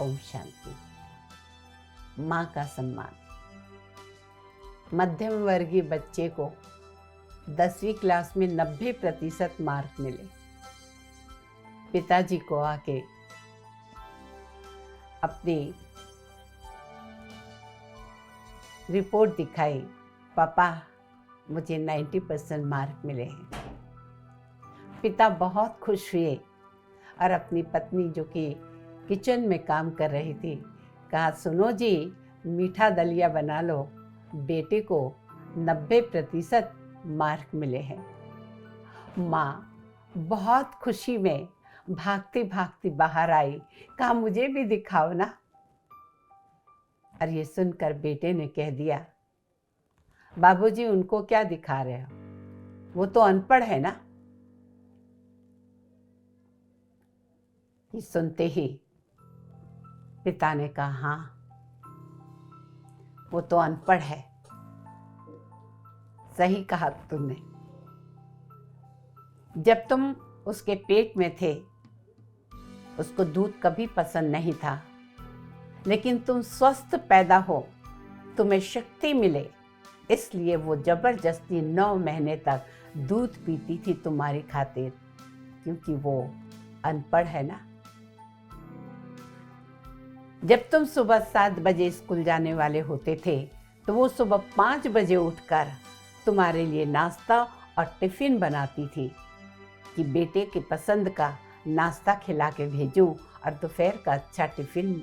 ओम शांति। माँ का सम्मान। मध्यम वर्गीय बच्चे को 10वीं क्लास में 90% मार्क मिले। पिताजी को आके अपनी रिपोर्ट दिखाई, पापा मुझे 90% मार्क मिले हैं। पिता बहुत खुश हुए और अपनी पत्नी जो कि किचन में काम कर रही थी कहा, सुनो जी मीठा दलिया बना लो, बेटे को 90% मार्क मिले हैं। माँ बहुत खुशी में भागती भागती बाहर आई, कहा मुझे भी दिखाओ ना। और ये सुनकर बेटे ने कह दिया, बाबूजी उनको क्या दिखा रहे हो, वो तो अनपढ़ है ना। ये सुनते ही पिता ने कहा, हाँ वो तो अनपढ़ है, सही कहा तुमने। जब तुम उसके पेट में थे उसको दूध कभी पसंद नहीं था, लेकिन तुम स्वस्थ पैदा हो, तुम्हें शक्ति मिले, इसलिए वो जबरदस्ती 9 महीने तक दूध पीती थी तुम्हारी खातिर, क्योंकि वो अनपढ़ है ना। जब तुम सुबह 7 बजे स्कूल जाने वाले होते थे तो वो सुबह 5 बजे उठकर तुम्हारे लिए नाश्ता और टिफिन बनाती थी कि बेटे के पसंद का नाश्ता खिला के भेजूं और दोपहर का अच्छा टिफिन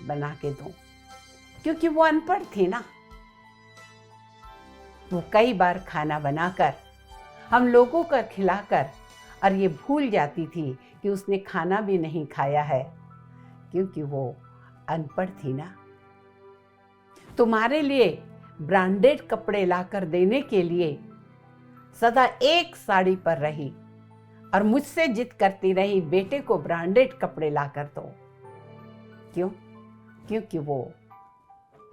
बना के दूं, क्योंकि वो अनपढ़ थी ना। वो कई बार खाना बनाकर हम लोगों को खिलाकर और ये भूल जाती थी कि उसने खाना भी नहीं खाया है, क्योंकि वो अनपढ़ थी ना। तुम्हारे लिए ब्रांडेड कपड़े लाकर देने के लिए सदा एक साड़ी पर रही और मुझसे जिद करती रही, बेटे को ब्रांडेड कपड़े लाकर दो। क्यों? क्योंकि वो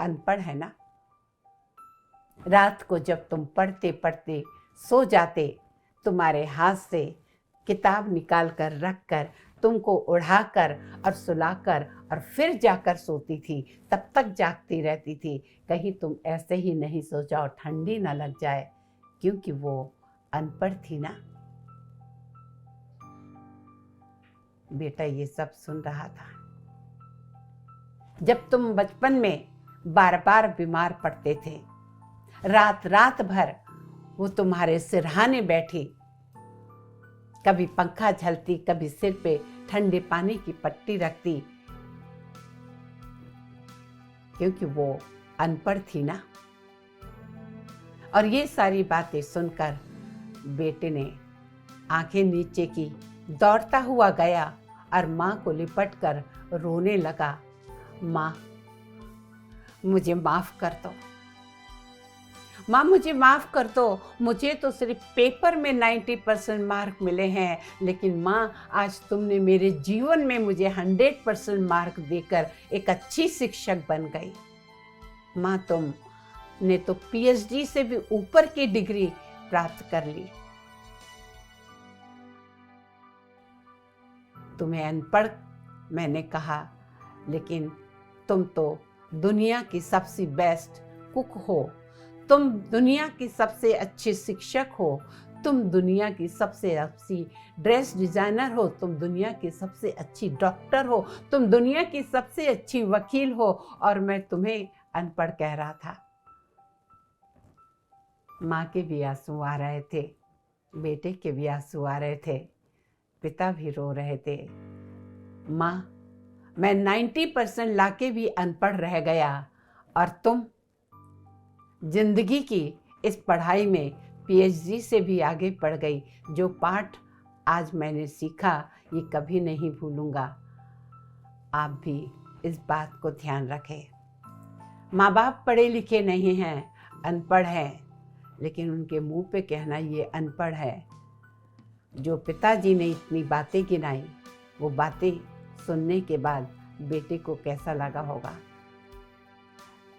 अनपढ़ है ना। रात को जब तुम पढ़ते पढ़ते सो जाते, तुम्हारे हाथ से किताब निकाल कर रख कर तुमको उड़ाकर और सुलाकर और फिर जाकर सोती थी, तब तक जागती रहती थी, कहीं तुम ऐसे ही नहीं सो जाओ, ठंडी ना लग जाए, क्योंकि वो अनपढ़ थी ना। बेटा ये सब सुन रहा था। जब तुम बचपन में बार बार बीमार पड़ते थे, रात रात भर वो तुम्हारे सिरहाने बैठी, कभी पंखा झलती, कभी सिर पे ठंडे पानी की पट्टी रखती, क्योंकि वो अनपढ़ थी ना। और ये सारी बातें सुनकर बेटे ने आंखें नीचे की, दौड़ता हुआ गया और माँ को लिपट कर रोने लगा, माँ मुझे माफ कर दो, माँ मुझे माफ कर दो, मुझे तो सिर्फ पेपर में 90% मार्क मिले हैं, लेकिन माँ आज तुमने मेरे जीवन में मुझे 100% मार्क देकर एक अच्छी शिक्षक बन गई। माँ तुमने तो PhD से भी ऊपर की डिग्री प्राप्त कर ली। तुम्हें अनपढ़ मैंने कहा, लेकिन तुम तो दुनिया की सबसे बेस्ट कुक हो, तुम दुनिया की सबसे अच्छी शिक्षक हो, तुम दुनिया की सबसे अच्छी ड्रेस डिजाइनर हो, तुम दुनिया की सबसे अच्छी डॉक्टर हो, तुम दुनिया की सबसे अच्छी वकील हो, और मैं तुम्हें अनपढ़ कह रहा था। माँ के भी आंसू आ रहे थे, बेटे के भी आंसू आ रहे थे, पिता भी रो रहे थे। माँ मैं 90% लाके भी अनपढ़ रह गया, और तुम जिंदगी की इस पढ़ाई में PhD से भी आगे बढ़ गई। जो पाठ आज मैंने सीखा ये कभी नहीं भूलूंगा। आप भी इस बात को ध्यान रखें। माँ बाप पढ़े लिखे नहीं हैं, अनपढ़ हैं, लेकिन उनके मुंह पे कहना ये अनपढ़ है। जो पिताजी ने इतनी बातें गिनाई, वो बातें सुनने के बाद बेटे को कैसा लगा होगा।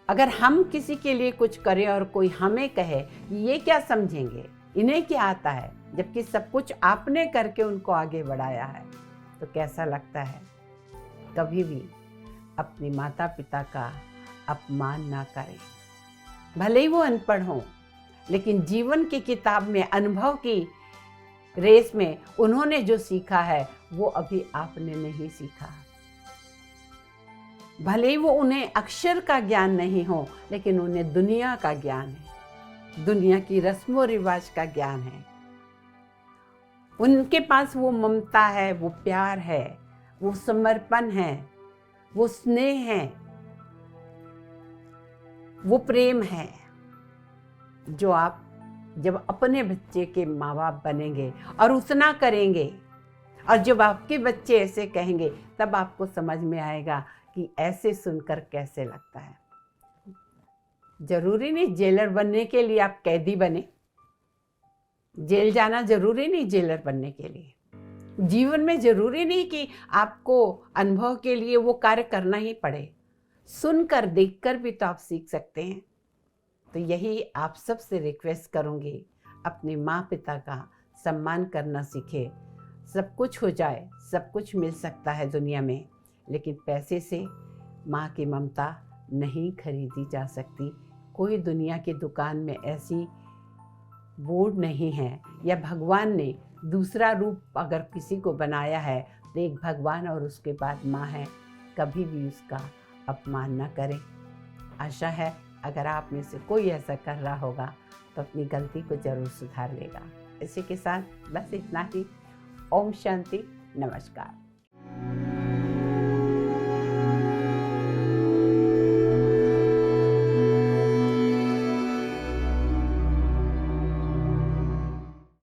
अगर हम किसी के लिए कुछ करें और कोई हमें कहे ये क्या समझेंगे, इन्हें क्या आता है, जबकि सब कुछ आपने करके उनको आगे बढ़ाया है, तो कैसा लगता है। कभी भी अपने माता पिता का अपमान ना करें। भले ही वो अनपढ़ हों, लेकिन जीवन की किताब में, अनुभव की रेस में उन्होंने जो सीखा है वो अभी आपने नहीं सीखा। भले ही वो उन्हें अक्षर का ज्ञान नहीं हो, लेकिन उन्हें दुनिया का ज्ञान है, दुनिया की रस्मों रिवाज का ज्ञान है। उनके पास वो ममता है, वो प्यार है, वो समर्पण है, वो स्नेह है, वो प्रेम है, जो आप जब अपने बच्चे के माँ बाप बनेंगे और उतना करेंगे, और जब आपके बच्चे ऐसे कहेंगे, तब आपको समझ में आएगा कि ऐसे सुनकर कैसे लगता है। जरूरी नहीं जेलर बनने के लिए आप कैदी बने, जेल जाना जरूरी नहीं जेलर बनने के लिए। जीवन में जरूरी नहीं कि आपको अनुभव के लिए वो कार्य करना ही पड़े, सुनकर देखकर भी तो आप सीख सकते हैं। तो यही आप सबसे रिक्वेस्ट करूँगी, अपने माँ पिता का सम्मान करना सीखे। सब कुछ हो जाए, सब कुछ मिल सकता है दुनिया में, लेकिन पैसे से माँ की ममता नहीं खरीदी जा सकती। कोई दुनिया की दुकान में ऐसी बोर्ड नहीं है, या भगवान ने दूसरा रूप अगर किसी को बनाया है तो एक भगवान और उसके बाद माँ है। कभी भी उसका अपमान न करें। आशा है अगर आप में से कोई ऐसा कर रहा होगा तो अपनी गलती को जरूर सुधार लेगा। इसी के साथ बस इतना ही। ओम शांति, नमस्कार।